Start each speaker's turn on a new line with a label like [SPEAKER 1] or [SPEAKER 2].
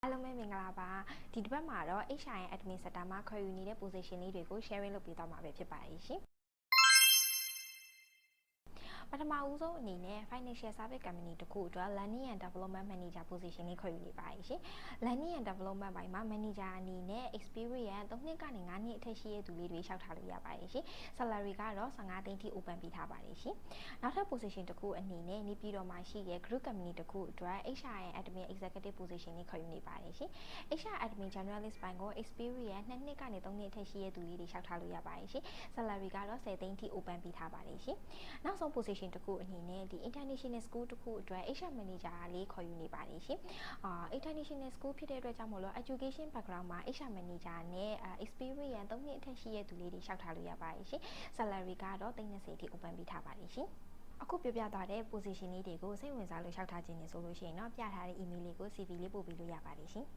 [SPEAKER 1] အားလုံးပဲမင်္ဂလာပါဒီတစ်ပတ်မှာတော့ HRN admin sector မှာခေါ်ယူနေတဲ့ position လေးတွေကို sharing လုပ်ပေးသွားမှာပဲဖြစ်ပါတယ်ရှင်ပထမဦးဆုံးအနေနဲ့ financial service company တခုအတွက် learning and development manager position လေးခေါ်ယူနေပါတယ်ရှင် learning and development ဘိုင်းမှာ manager အနေနဲ့ experience 3နှစ်ကနေ5နှစ်အထက်ရှိတဲ့သူလေးတွေလျှောက်ထားလို့ရပါတယ်ရှင် salary ကတော့15သိန်းထိ open ပေးထားပါတယ်ရှင်နောက်ထပ် position တခုအနေနဲ့နေပြည်တော်မှာရှိတဲ့ group company တခုအတွက် HRN admin executive position လေးခေါ်ယူနေပါတယ်ရှင် HR admin generalist ဘိုင်းကို experience 2နှစ်ကနေ3နှစ်အထက်ရှိတဲ့သူလေးတွေလျှောက်ထားလို့ရပါတယ်ရှင် salary ကတော့10သိန်းထိ open ပေးထားပါတယ်ရှင်နောက်ဆုံး position တခုအနေနဲ့ဒီ international school တခုအတွက် HR manager လေးခေါ်ယူနေပါတယ်ရှင်international school ဖြစ်တဲ့အတွက်ကြောင့်မို့လို့ education background မှာ HR manager နဲ့ experience 3နှစ်အထက်ရှိတဲ့သူလေးတွေလျှောက်ထားလို့ရပါတယ်ရှင် salary ကတော့30ထိ open ပေးထားပါတယ်ရှင်အခုပြောပြသွားတဲ့ position လေးတွေကိုစိတ်ဝင်စားလို့လျှောက်ထားခြင်းနေဆိုလို့ရှိရင်တော့ပြထားတဲ့ email လေးကို CV လေးပို့ပေးလို့ရပါတယ်ရှင်